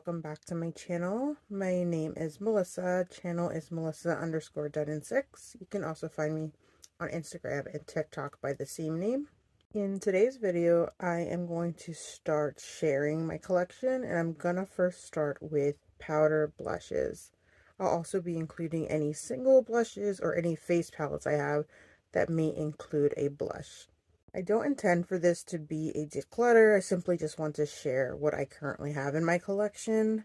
welcome back to my channel. My name is Melissa. Channel is Melissa_Dutton6. You can also find me on Instagram and TikTok by the same name. In today's video, I am going to start sharing my collection, and I'm gonna first start with powder blushes. I'll also be including any single blushes or any face palettes I have that may include a blush. I don't intend for this to be a declutter. I simply just want to share what I currently have in my collection.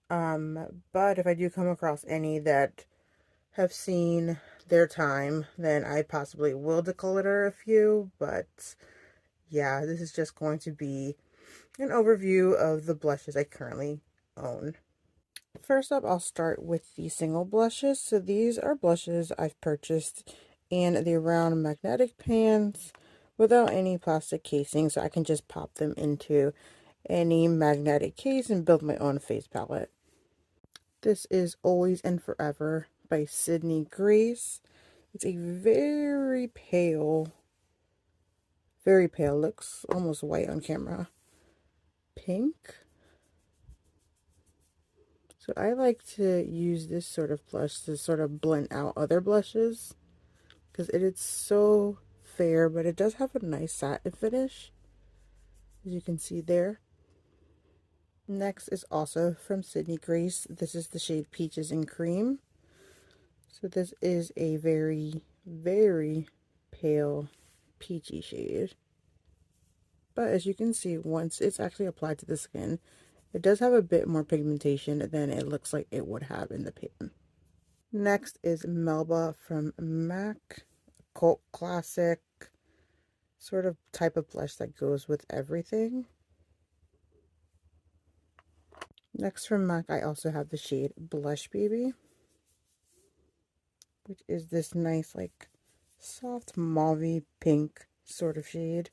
But if I do come across any that have seen their time, then I possibly will declutter a few. But yeah, this is just going to be an overview of the blushes I currently own. First up, I'll start with the single blushes. So these are blushes I've purchased in the round magnetic pans without any plastic casing, so I can just pop them into any magnetic case and build my own face palette. This is Always and Forever by Sydney Grace. It's a very pale, looks almost white on camera, pink. So I like to use this sort of blush to sort of blend out other blushes because it is so fair, but it does have a nice satin finish, as you can see there. Next is also from Sydney Grace. This is the shade Peaches and Cream. So this is a very, very pale peachy shade. But as you can see, once it's actually applied to the skin, it does have a bit more pigmentation than it looks like it would have in the pan. Next is Melba from MAC, cult classic, sort of type of blush that goes with everything. Next from MAC, I also have the shade Blush Baby, which is this nice, like, soft mauve pink sort of shade.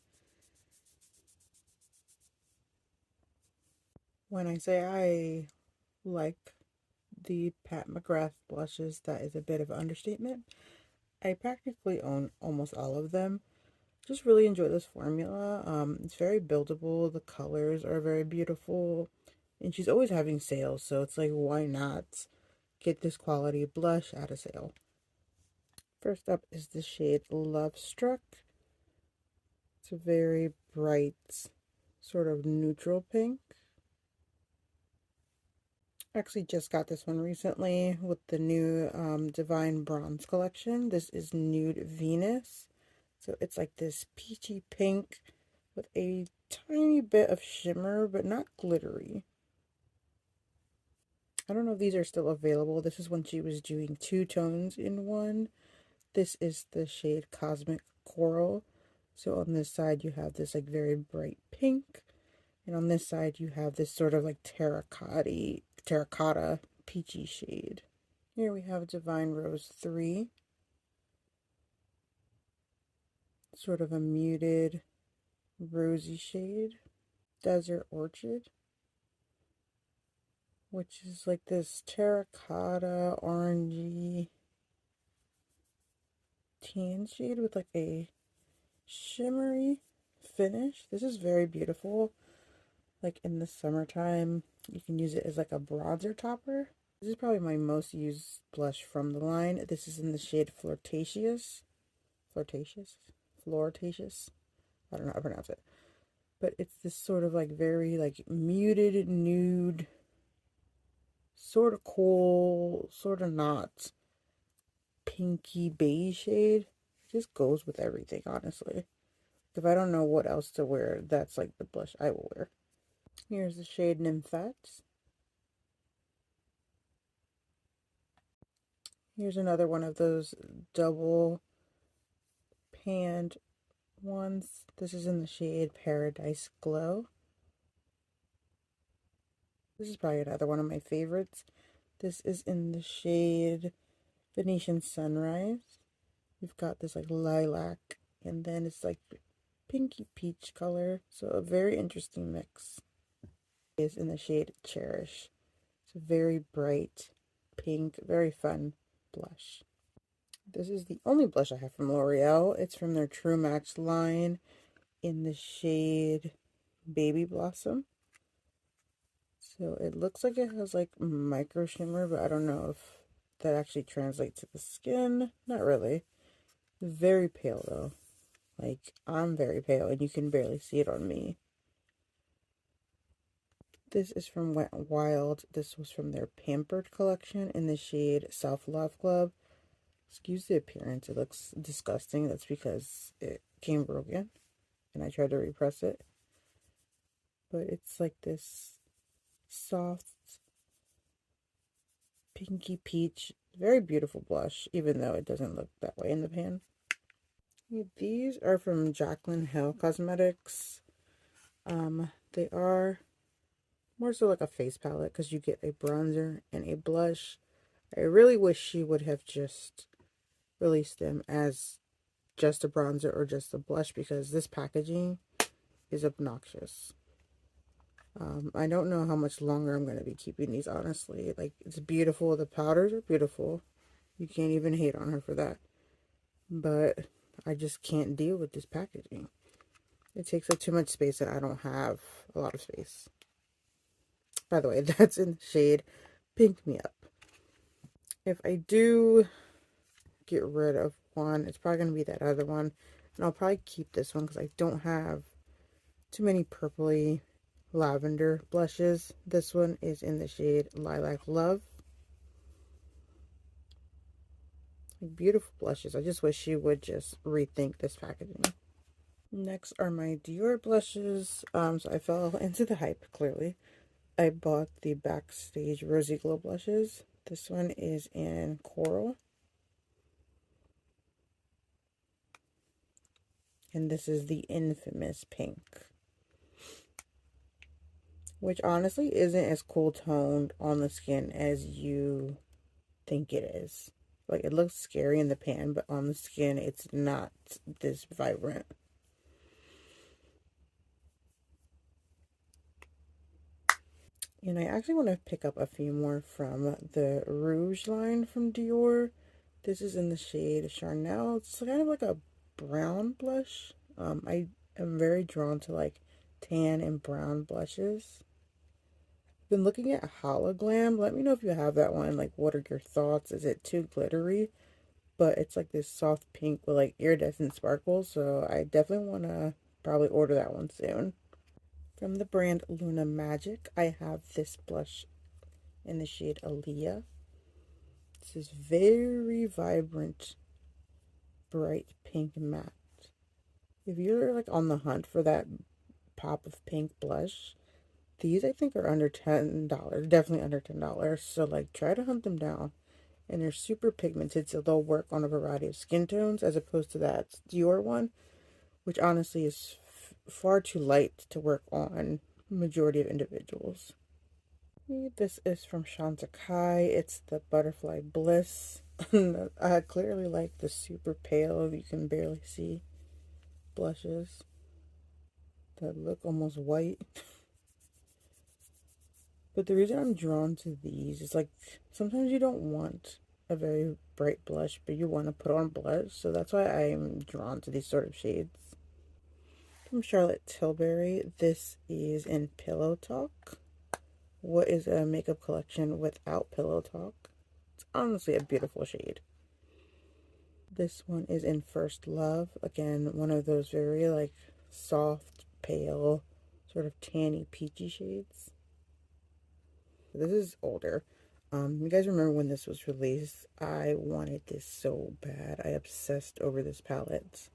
When I say I like the Pat McGrath blushes, that is a bit of an understatement. I practically own almost all of them. Just really enjoy this formula. It's very buildable. The colors are very beautiful. And she's always having sales, so it's like, why not get this quality blush at a sale? First up is the shade Love Struck. It's a very bright, sort of neutral pink. I actually just got this one recently with the new Divine Bronze collection. This is Nude Venus. So it's like this peachy pink with a tiny bit of shimmer, but not glittery. I don't know if these are still available. This is when she was doing two tones in one. This is the shade Cosmic Coral. So on this side you have this like very bright pink, and on this side you have this sort of like terracotta peachy shade. Here we have Divine Rose 3. Sort of a muted rosy shade. Desert Orchid, which is like this terracotta orangey tan shade with like a shimmery finish. This is very beautiful. Like in the summertime, you can use it as like a bronzer topper. This is probably my most used blush from the line. This is in the shade Flirtatious. Flirtatious? Flirtatious? I don't know how to pronounce it. But it's this sort of like very like muted nude, sort of cool, sort of not, pinky beige shade. It just goes with everything, honestly. If I don't know what else to wear, that's like the blush I will wear. Here's the shade Nymphette. Here's another one of those double panned ones. This is in the shade Paradise Glow. This is probably another one of my favorites. This is in the shade Venetian Sunrise. We've got this like lilac, and then it's like pinky peach color. So a very interesting mix. Is in the shade Cherish. It's a very bright pink, very fun blush. This is the only blush I have from L'Oreal. It's from their True Match line in the shade Baby Blossom. So it looks like it has like micro shimmer, but I don't know if that actually translates to the skin. Not really. Very pale though. Like, I'm very pale and you can barely see it on me. This is from Wet n Wild. This was from their Pampered collection in the shade Self Love Club. Excuse the appearance. It looks disgusting. That's because it came broken and I tried to repress it. But it's like this soft pinky peach. Very beautiful blush, even though it doesn't look that way in the pan. These are from Jaclyn Hill Cosmetics. They are more so like a face palette because you get a bronzer and a blush. I really wish she would have just released them as just a bronzer or just a blush because this packaging is obnoxious. I don't know how much longer I'm going to be keeping these, honestly. Like, it's beautiful. The powders are beautiful. You can't even hate on her for that. But I just can't deal with this packaging. It takes up too much space and I don't have a lot of space. By the way, that's in the shade Pink Me Up. If I do get rid of one, it's probably going to be that other one. And I'll probably keep this one because I don't have too many purpley lavender blushes. This one is in the shade Lilac Love. Beautiful blushes. I just wish she would just rethink this packaging. Next are my Dior blushes. So I fell into the hype, clearly. I bought the Backstage Rosy Glow blushes. This one is in Coral. And this is the infamous pink. Which honestly isn't as cool toned on the skin as you think it is. Like, it looks scary in the pan, but on the skin it's not this vibrant. And I actually want to pick up a few more from the Rouge line from Dior. This is in the shade Charnel. It's kind of like a brown blush. I am very drawn to like tan and brown blushes. Been looking at Hologlam. Let me know if you have that one. Like, what are your thoughts? Is it too glittery? But it's like this soft pink with like iridescent sparkles. So I definitely want to probably order that one soon. From the brand Luna Magic, I have this blush in the shade Aaliyah. This is very vibrant, bright pink matte. If you're like on the hunt for that pop of pink blush, these I think are under $10. Definitely under $10. So like, try to hunt them down. And they're super pigmented, so they'll work on a variety of skin tones as opposed to that Dior one, which honestly is far too light to work on majority of individuals. This is from Chantecaille. It's the Butterfly Bliss. I clearly like the super pale, you can barely see blushes that look almost white. But the reason I'm drawn to these is like sometimes you don't want a very bright blush, but you want to put on blush. So that's why I'm drawn to these sort of shades. From Charlotte Tilbury, this is in Pillow Talk. What is a makeup collection without Pillow Talk? It's honestly a beautiful shade. This one is in First Love. Again, one of those very like soft, pale, sort of tanny, peachy shades. This is older. You guys remember when this was released? I wanted this so bad. I obsessed over this palette.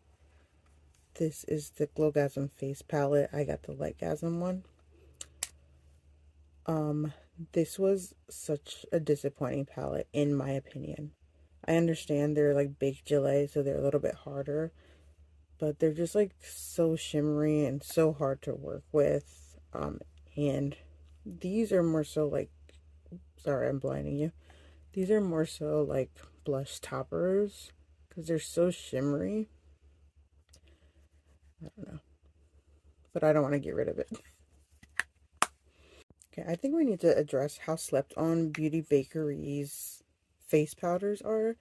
This is the Glowgasm Face palette. I got the Lightgasm one. This was such a disappointing palette, in my opinion. I understand they're like baked gelée, so they're a little bit harder, but they're just like so shimmery and so hard to work with. And these are more so like, sorry, I'm blinding you. These are more so like blush toppers because they're so shimmery. I don't know, but I don't want to get rid of it. Okay, I think we need to address how slept on Beauty Bakery's face powders are.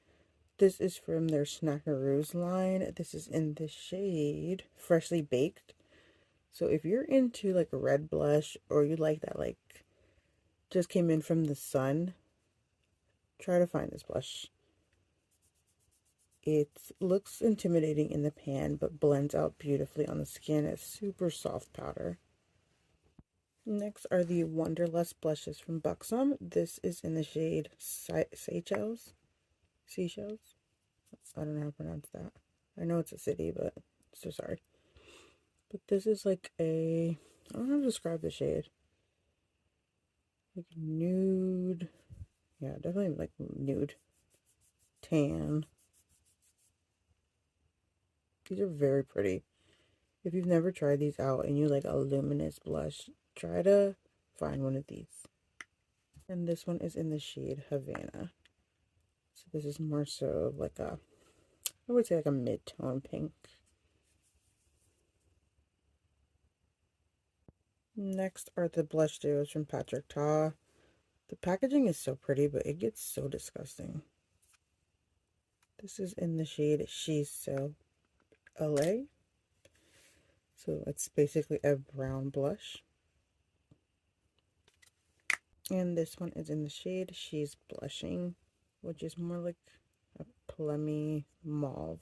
This is from their Snackaroos line. This is in the shade Freshly Baked. So if you're into like a red blush or you like that like just came in from the sun. Try to find this blush. It looks intimidating in the pan, but blends out beautifully on the skin. It's super soft powder. Next are the Wonderlust blushes from Buxom. This is in the shade Seychelles. Seashells? I don't know how to pronounce that. I know it's a city, but so sorry. But this is like a, I don't know how to describe the shade. Like nude. Yeah, definitely like nude. Tan. These are very pretty. If you've never tried these out and you like a luminous blush, try to find one of these. And this one is in the shade Havana. So this is more so like a, I would say like a mid-tone pink. Next are the blush duos from Patrick Ta. The packaging is so pretty, but it gets so disgusting. This is in the shade She's So LA. So it's basically a brown blush. And this one is in the shade She's Blushing, which is more like a plummy mauve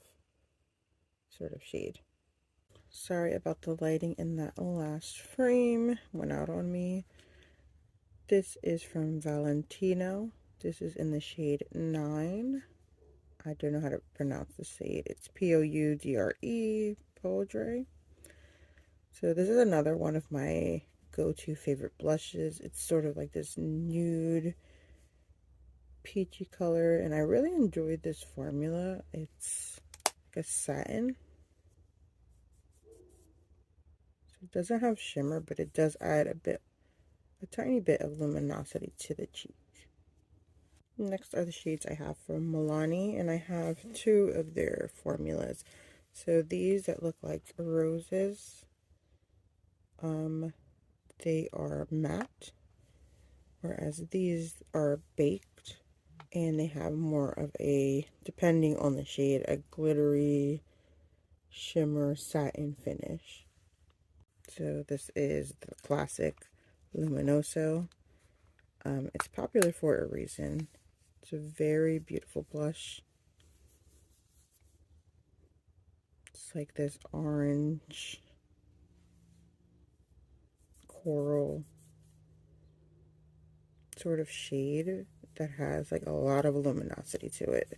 sort of shade. Sorry about the lighting in that last frame. Went out on me. This is from Valentino. This is in the shade 9. I don't know how to pronounce the shade. It's Poudre, Poudre. So this is another one of my go-to favorite blushes. It's sort of like this nude peachy color, and I really enjoyed this formula. It's like a satin. So it doesn't have shimmer, but it does add a tiny bit of luminosity to the cheek. Next are the shades I have from Milani, and I have 2 of their formulas. So these that look like roses, they are matte, whereas these are baked, and they have more of a, depending on the shade, a glittery shimmer satin finish. So this is the classic Luminoso. It's popular for a reason. It's a very beautiful blush. It's like this orange coral sort of shade that has like a lot of luminosity to it.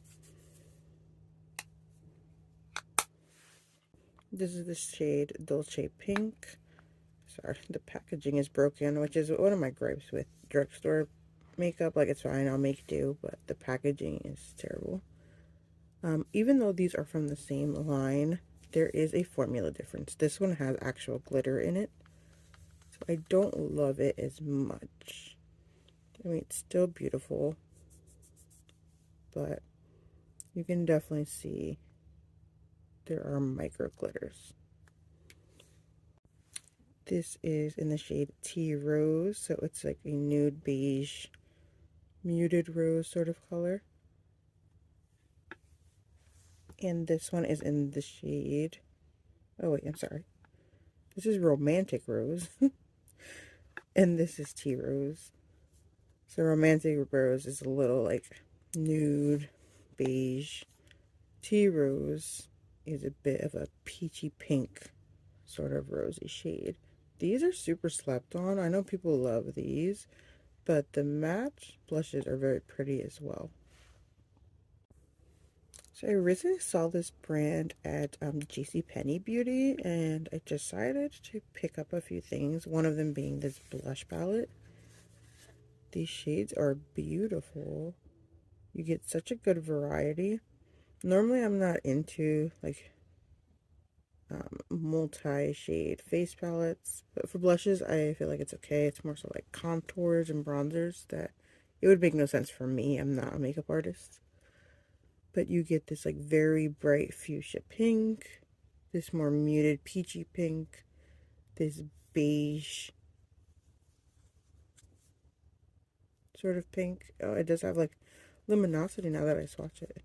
This is the shade Dolce Pink. Sorry, the packaging is broken, which is one of my gripes with drugstore makeup. Like, it's fine, I'll make do, but the packaging is terrible. Even though these are from the same line, there is a formula difference. This one has actual glitter in it, so I don't love it as much. I mean, it's still beautiful, but you can definitely see there are micro glitters. This is in the shade Tea Rose, so it's like a nude beige, muted rose sort of color. And this one is in the shade, oh wait, I'm sorry. This is Romantic Rose. And this is Tea Rose. So Romantic Rose is a little like nude, beige. Tea Rose is a bit of a peachy pink sort of rosy shade. These are super slept on. I know people love these, but the matte blushes are very pretty as well. So I recently saw this brand at JCPenney Beauty, and I decided to pick up a few things, one of them being this blush palette. These shades are beautiful. You get such a good variety. Normally I'm not into like multi-shade face palettes, but for blushes I feel like it's okay. It's more so like contours and bronzers that it would make no sense for me. I'm not a makeup artist. But you get this like very bright fuchsia pink, this more muted peachy pink, this beige sort of pink. Oh, it does have like luminosity now that I swatch it.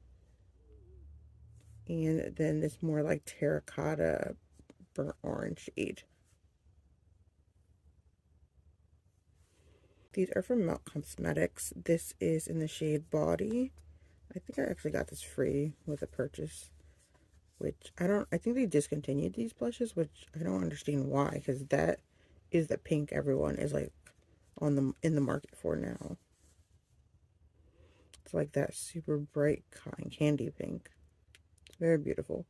And then this more like terracotta burnt orange shade. These are from Melt Cosmetics. This is in the shade Body. I think I actually got this free with a purchase, which I think they discontinued these blushes, which I don't understand why, because that is the pink everyone is like in the market for now. It's like that super bright cotton candy pink. It's very beautiful.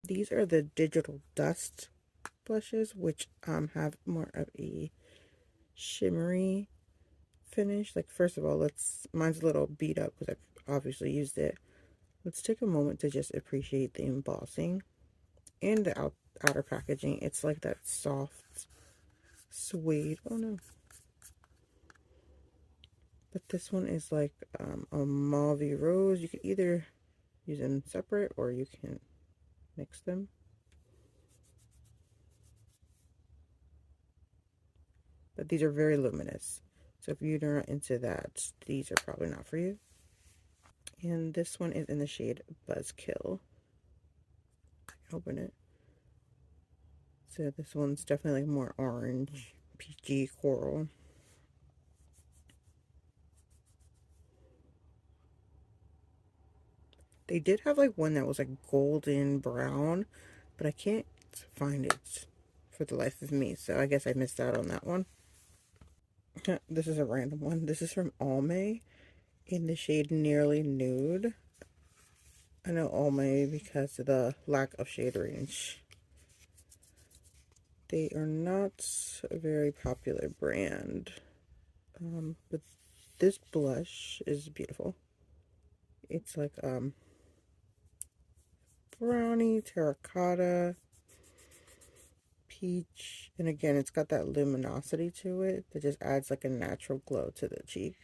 These are the Digital Dust blushes, which have more of a shimmery finish. Like, first of all, mine's a little beat up because I've obviously used it. Let's take a moment to just appreciate the embossing and the outer packaging. It's like that soft suede. Oh no. But this one is like a mauve rose. You can either use them separate or you can mix them. But these are very luminous. So if you're not into that, these are probably not for you. And this one is in the shade Buzzkill. Open it. So this one's definitely like more orange, peachy coral. They did have like one that was like golden brown, but I can't find it for the life of me. So I guess I missed out on that one. This is a random one. This is from Almay in the shade Nearly Nude. I know Almay because of the lack of shade range. They are not a very popular brand. But this blush is beautiful. It's like brownie, terracotta, peach, and again it's got that luminosity to it that just adds like a natural glow to the cheek.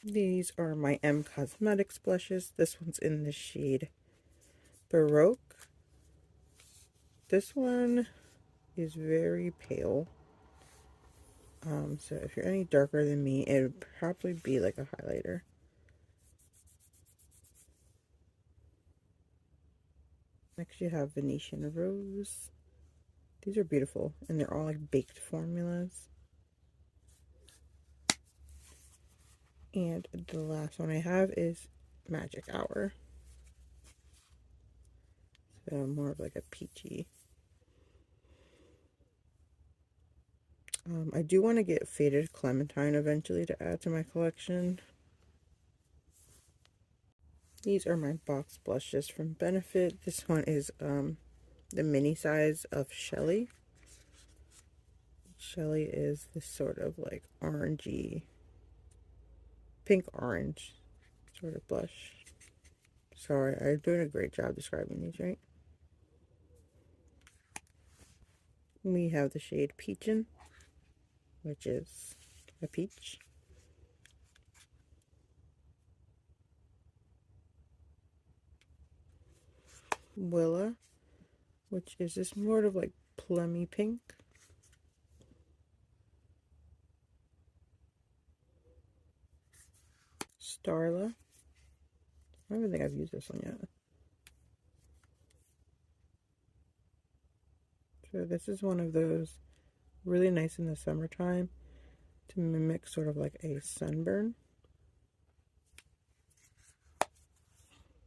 These are my M Cosmetics blushes. This one's in the shade Baroque. This one is very pale. So if you're any darker than me, it would probably be like a highlighter. Next you have Venetian Rose. These are beautiful, and they're all like baked formulas. And the last one I have is Magic Hour. So more of like a peachy. I do want to get Faded Clementine eventually to add to my collection. These are my box blushes from Benefit. This one is the mini size of Shelly. Shelly is this sort of like orangey, pink orange sort of blush. Sorry, I'm doing a great job describing these, right? We have the shade Peachin', which is a peach. Willa, which is this more of like plummy pink. Starla. I don't even think I've used this one yet. So this is one of those really nice in the summertime to mimic sort of like a sunburn.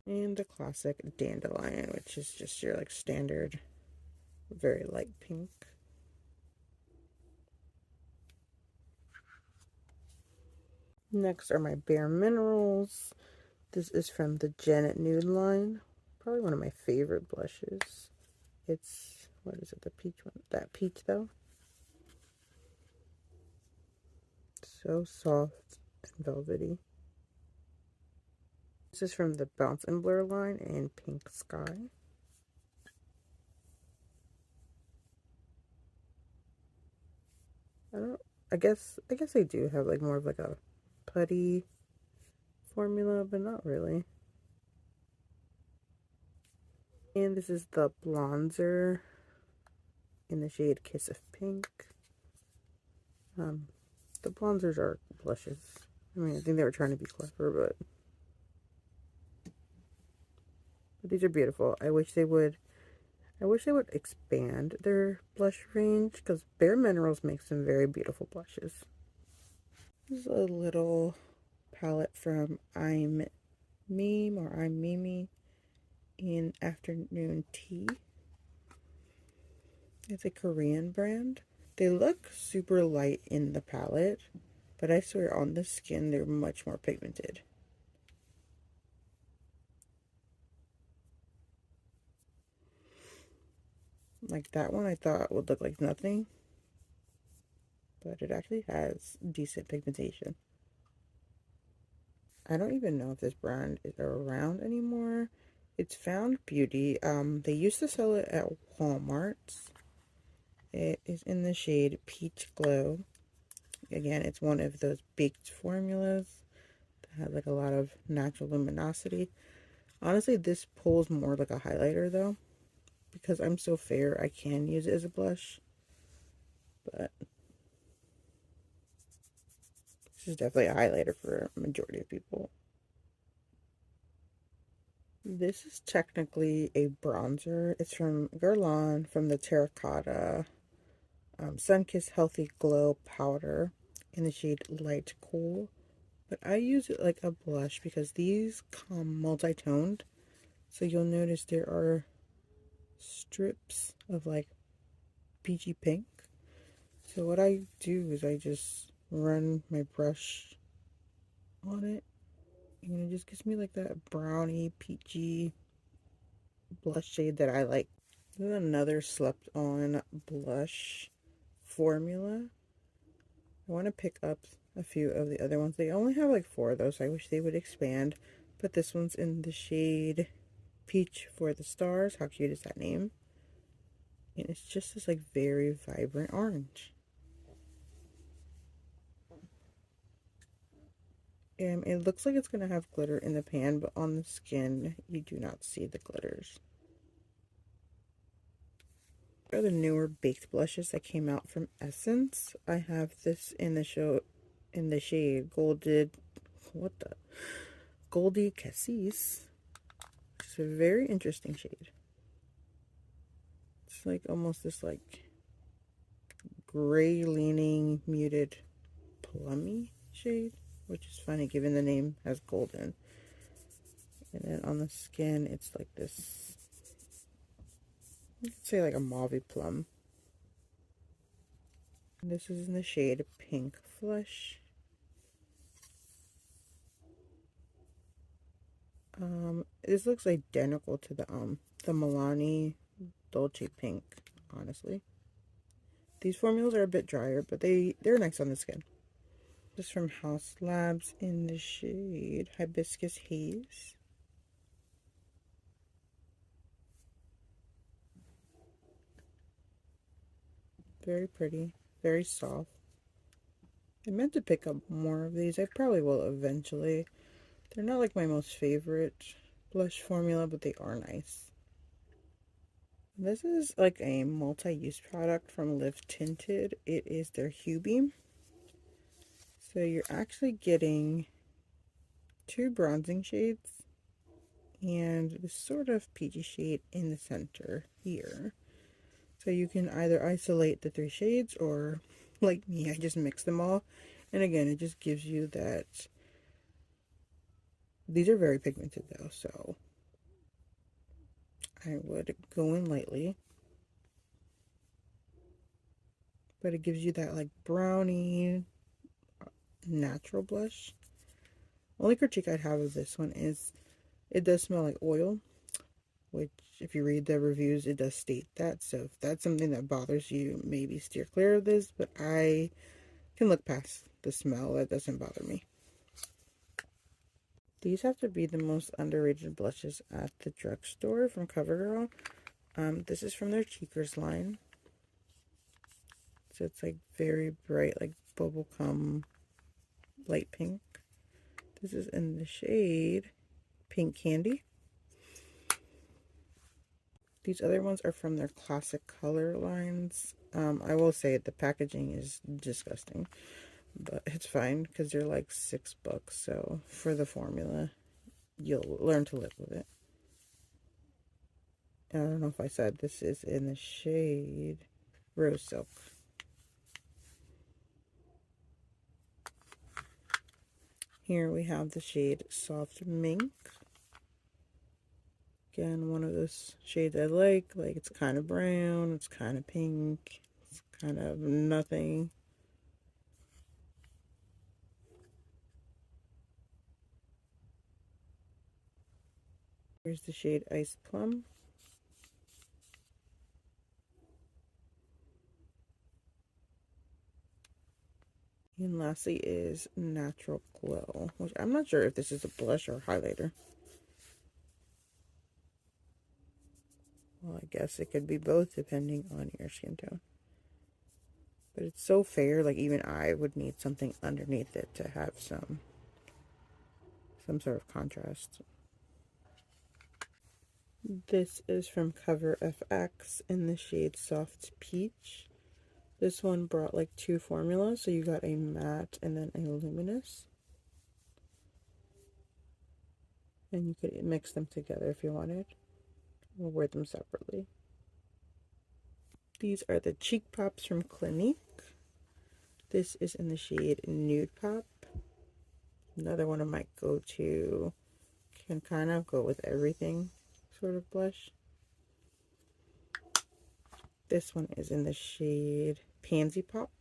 And the classic Dandelion, which is just your like standard, very light pink. Next are my Bare Minerals. This is from the Janet Nude line. Probably one of my favorite blushes. It's, what is it, the peach one? That peach though. So soft and velvety. This is from the Bounce and Blur line in Pink Sky. I guess they do have like more of like a putty formula, but not really. And this is the bronzer in the shade Kiss of Pink. The bronzers are blushes. I mean, I think they were trying to be clever, but these are beautiful. I wish they would I wish they would expand their blush range because Bare Minerals makes some very beautiful blushes. This is a little palette from I'm Meme or I'm Mimi in Afternoon Tea. It's a Korean brand. They look super light in the palette, but I swear on the skin they're much more pigmented. Like that one I thought would look like nothing, but it actually has decent pigmentation. I don't even know if this brand is around anymore. It's Found Beauty. They used to sell it at Walmart's. It is in the shade Peach Glow. Again, it's one of those baked formulas that has like a lot of natural luminosity. Honestly, this pulls more like a highlighter though, because I'm so fair, I can use it as a blush. But this is definitely a highlighter for a majority of people. This is technically a bronzer. It's from Guerlain from the Terracotta Sunkissed Healthy Glow Powder in the shade Light Cool. But I use it like a blush because these come multi-toned. So you'll notice there are strips of like peachy pink. So what I do is I just run my brush on it. And it just gives me like that brownie, peachy blush shade that I like. This is another slept on blush formula. I want to pick up a few of the other ones. They only have like 4 of those, so I wish they would expand. But this one's in the shade Peach for the Stars. How cute is that name? And it's just this like very vibrant orange. And it looks like it's going to have glitter in the pan, but on the skin, you do not see the glitters. These are the newer baked blushes that came out from Essence. I have this in the shade Goldie Cassis. It's a very interesting shade. It's like almost this like gray leaning muted plummy shade, which is funny given the name has golden. And then on the skin, it's like this, you could say like a mauve plum. And this is in the shade Pink Flush. This looks identical to the Milani Dolce Pink, honestly. These formulas are a bit drier, but they're nice on the skin. This is from Haus Labs in the shade Hibiscus Haze. Very pretty, very soft. I meant to pick up more of these. I probably will eventually. They're not like my most favorite blush formula, but they are nice. This is like a multi-use product from Live Tinted. It is their Hue Beam. So you're actually getting 2 bronzing shades and this sort of peachy shade in the center here. So you can either isolate the 3 shades or, like me, I just mix them all. And again, it just gives you that. These are very pigmented though, so I would go in lightly. But it gives you that like brownie natural blush. Only critique I'd have of this one is it does smell like oil, which if you read the reviews, it does state that. So if that's something that bothers you, maybe steer clear of this, but I can look past the smell. That doesn't bother me. These have to be the most underrated blushes at the drugstore from CoverGirl. This is from their Cheekers line. So it's like very bright, like bubblegum light pink. This is in the shade Pink Candy. These other ones are from their classic color lines. I will say the packaging is disgusting, but it's fine because they're like $6. So for the formula, you'll learn to live with it. I don't know if I said this is in the shade Rose Silk. Here we have the shade Soft Mink. Again, one of those shades I like it's kind of brown, it's kind of pink, it's kind of nothing. Here's the shade Ice Plum. And lastly is Natural Glow, which I'm not sure if this is a blush or highlighter. Well, I guess it could be both depending on your skin tone. But it's so fair, like even I would need something underneath it to have some sort of contrast. This is from Cover FX in the shade Soft Peach. This one brought like two formulas, so you got a matte and then a luminous. And you could mix them together if you wanted, or wear them separately. These are the Cheek Pops from Clinique. This is in the shade Nude Pop. Another one of my go-to, can kind of go with everything sort of blush. This one is in the shade Pansy Pop.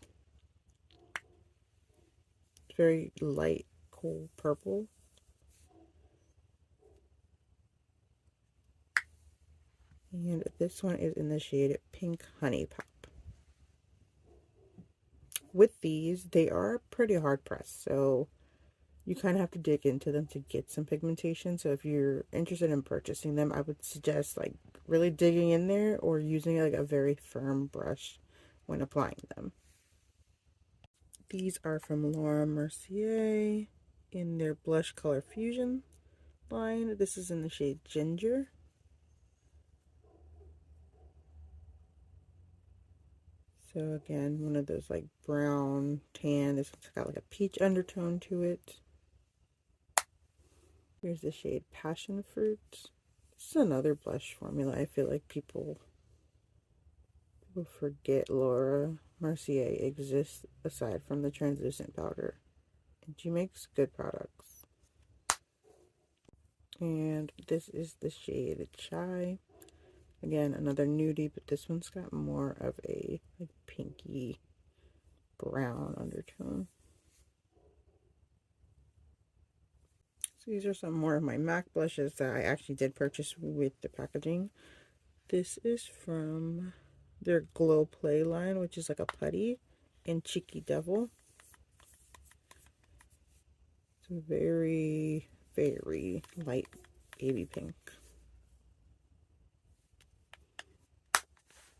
It's very light, cool purple. And this one is in the shade Pink Honey Pop. With these, they are pretty hard pressed, so you kind of have to dig into them to get some pigmentation. So if you're interested in purchasing them, I would suggest like really digging in there or using like a very firm brush when applying them. These are from Laura Mercier in their Blush Color Fusion line. This is in the shade Ginger. So again, one of those like brown, tan. This one's got like a peach undertone to it. Here's the shade Passion Fruit. This is another blush formula. I feel like people forget Laura Mercier exists aside from the translucent powder. And she makes good products. And this is the shade Chai. Again, another nudie, but this one's got more of a like pinky brown undertone. So these are some more of my MAC blushes that I actually did purchase with the packaging. This is from their Glow Play line, which is like a putty, in Cheeky Devil. It's a very, very light baby pink.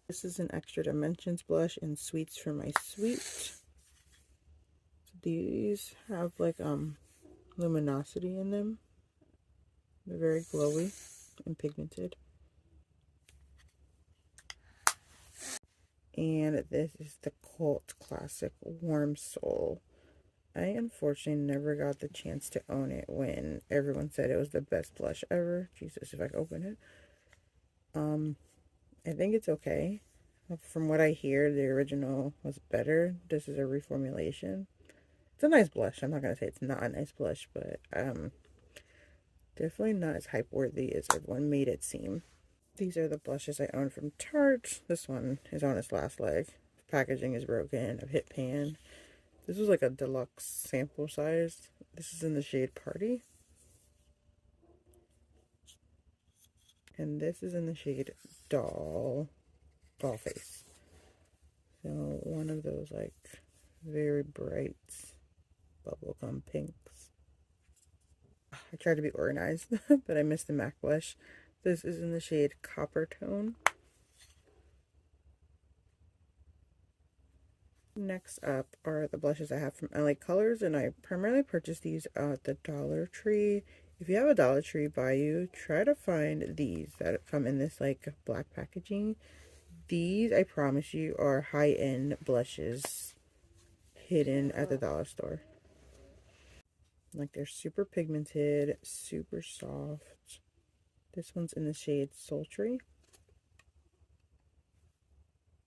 This is an Extra Dimensions blush in Sweets for My Sweet. So these have like luminosity in them. They're very glowy and pigmented. And this is the cult classic Warm Soul. I unfortunately never got the chance to own it when everyone said it was the best blush ever. Jesus, if I could open it. I think it's okay. From what I hear, the original was better. This is a reformulation. It's a nice blush. I'm not going to say it's not a nice blush, but definitely not as hype worthy as everyone made it seem. These are the blushes I own from Tarte. This one is on its last leg. The packaging is broken. I've hit pan. This was like a deluxe sample size. This is in the shade Party. And this is in the shade Doll Face. So one of those like very bright bubblegum pinks. I tried to be organized, but I missed the MAC blush. This is in the shade Copper Tone. Next up are the blushes I have from LA Colors, and I primarily purchased these at the Dollar Tree. If you have a Dollar Tree by you, try to find these that come in this like black packaging. These, I promise you, are high-end blushes hidden at the dollar store. Like, they're super pigmented, super soft. This one's in the shade Sultry.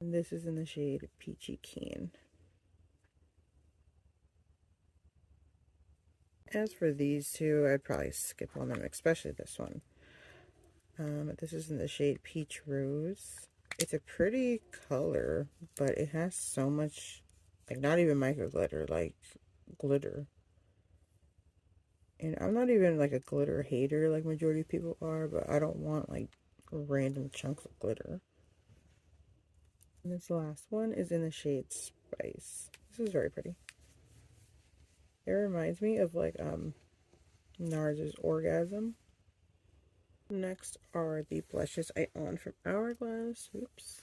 And this is in the shade Peachy Keen. As for these two, I'd probably skip on them, especially this one. This is in the shade Peach Rose. It's a pretty color, but it has so much, like, not even micro glitter, like glitter. And I'm not even like a glitter hater like majority of people are, but I don't want like random chunks of glitter. And this last one is in the shade Spice. This is very pretty. It reminds me of like NARS's Orgasm. Next are the blushes I own from Hourglass. Oops.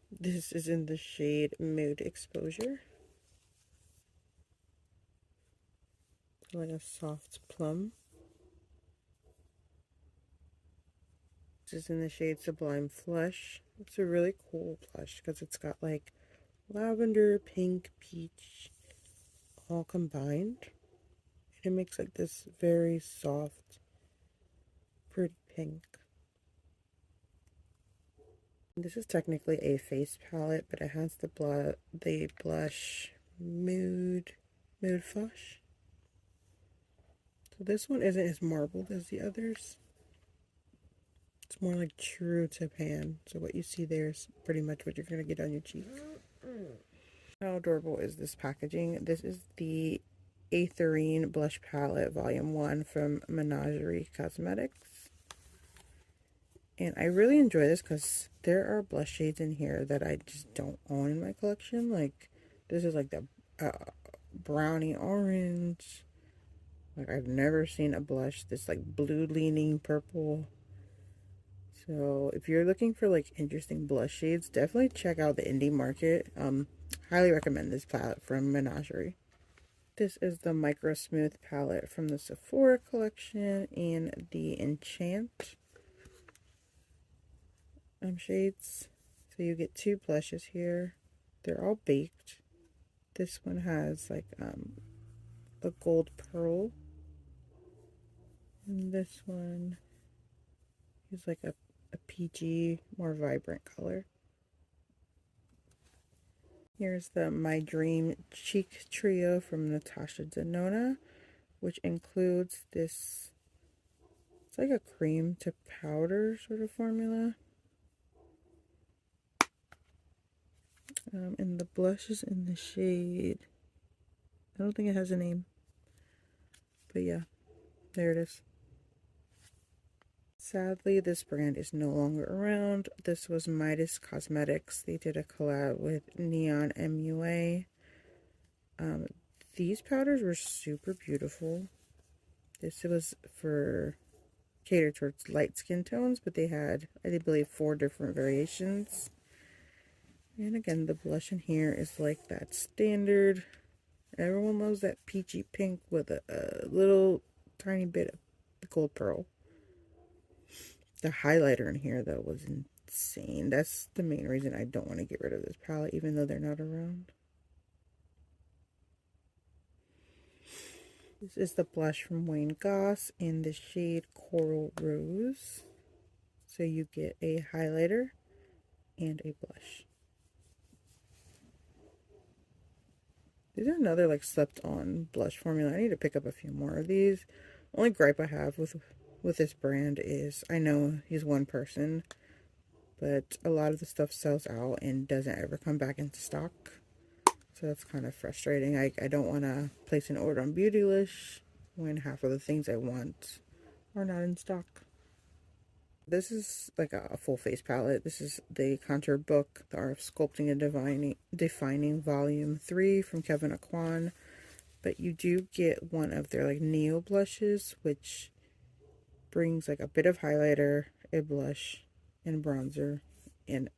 This is in the shade Mood Exposure. Like a soft plum. This is in the shade Sublime Flush. It's a really cool blush because it's got like lavender, pink, peach all combined. And it makes like this very soft, pretty pink. This is technically a face palette, but it has the blush Mood Flush. So this one isn't as marbled as the others. It's more like true to pan. So what you see there is pretty much what you're going to get on your cheek. How adorable is this packaging? This is the Aetherine Blush Palette Volume 1 from Menagerie Cosmetics. And I really enjoy this because there are blush shades in here that I just don't own in my collection. Like, this is like the brownie orange. Like, I've never seen a blush this like blue leaning purple. So if you're looking for like interesting blush shades, definitely check out the indie market. Highly recommend this palette from Menagerie. This is the Micro Smooth palette from the Sephora collection and the Enchant shades. So you get two blushes here. They're all baked. This one has like a gold pearl. And this one is like a peachy, more vibrant color. Here's the My Dream Cheek Trio from Natasha Denona, which includes this, it's like a cream to powder sort of formula. And the blush is in the shade, I don't think it has a name, but yeah, there it is. Sadly, this brand is no longer around. This was Midas Cosmetics. They did a collab with Neon MUA. These powders were super beautiful. This was for catered towards light skin tones, but they had, I believe, 4 different variations. And again, the blush in here is like that standard. Everyone loves that peachy pink with a little tiny bit of gold pearl. The highlighter in here, though, was insane. That's the main reason I don't want to get rid of this palette, even though they're not around. This is the blush from Wayne Goss in the shade Coral Rose. So you get a highlighter and a blush. These are another like slept on blush formula. I need to pick up a few more of these. Only gripe I have with this brand is I know he's one person, but a lot of the stuff sells out and doesn't ever come back into stock. So that's kind of frustrating. I don't want to place an order on Beautylish when half of the things I want are not in stock. This is like a full face palette. This is the Contour Book, The Art of Sculpting and Defining Volume 3 from Kevyn Aucoin. But you do get one of their like Neo blushes, which brings like a bit of highlighter, a blush, and bronzer in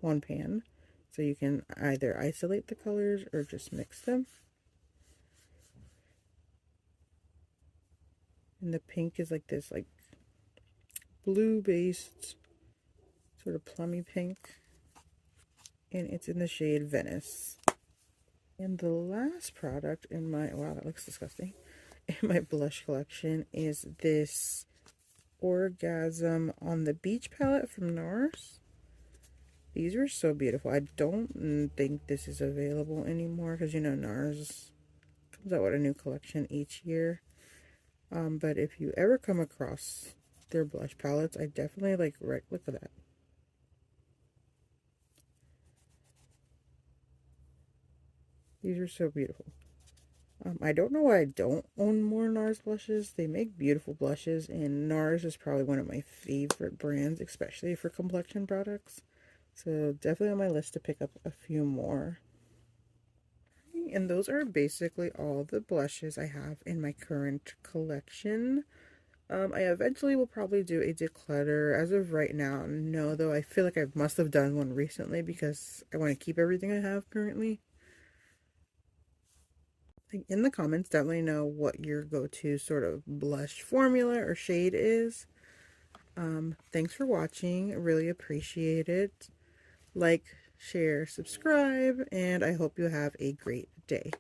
one pan. So you can either isolate the colors or just mix them. And the pink is like this like blue based sort of plummy pink. And it's in the shade Venice. And the last product in my, wow, that looks disgusting, in my blush collection is this Orgasm on the Beach palette from NARS. These were so beautiful. I don't think this is available anymore because, you know, NARS comes out with a new collection each year. But if you ever come across their blush palettes, I definitely like, look at that. These are so beautiful. I don't know why I don't own more NARS blushes. They make beautiful blushes, and NARS is probably one of my favorite brands, especially for complexion products. So definitely on my list to pick up a few more. And those are basically all the blushes I have in my current collection. I eventually will probably do a declutter. As of right now, no, though I feel like I must have done one recently because I want to keep everything I have currently. In the comments, definitely know what your go-to sort of blush formula or shade is. Thanks for watching. I really appreciate it. Like, share, subscribe, and I hope you have a great day.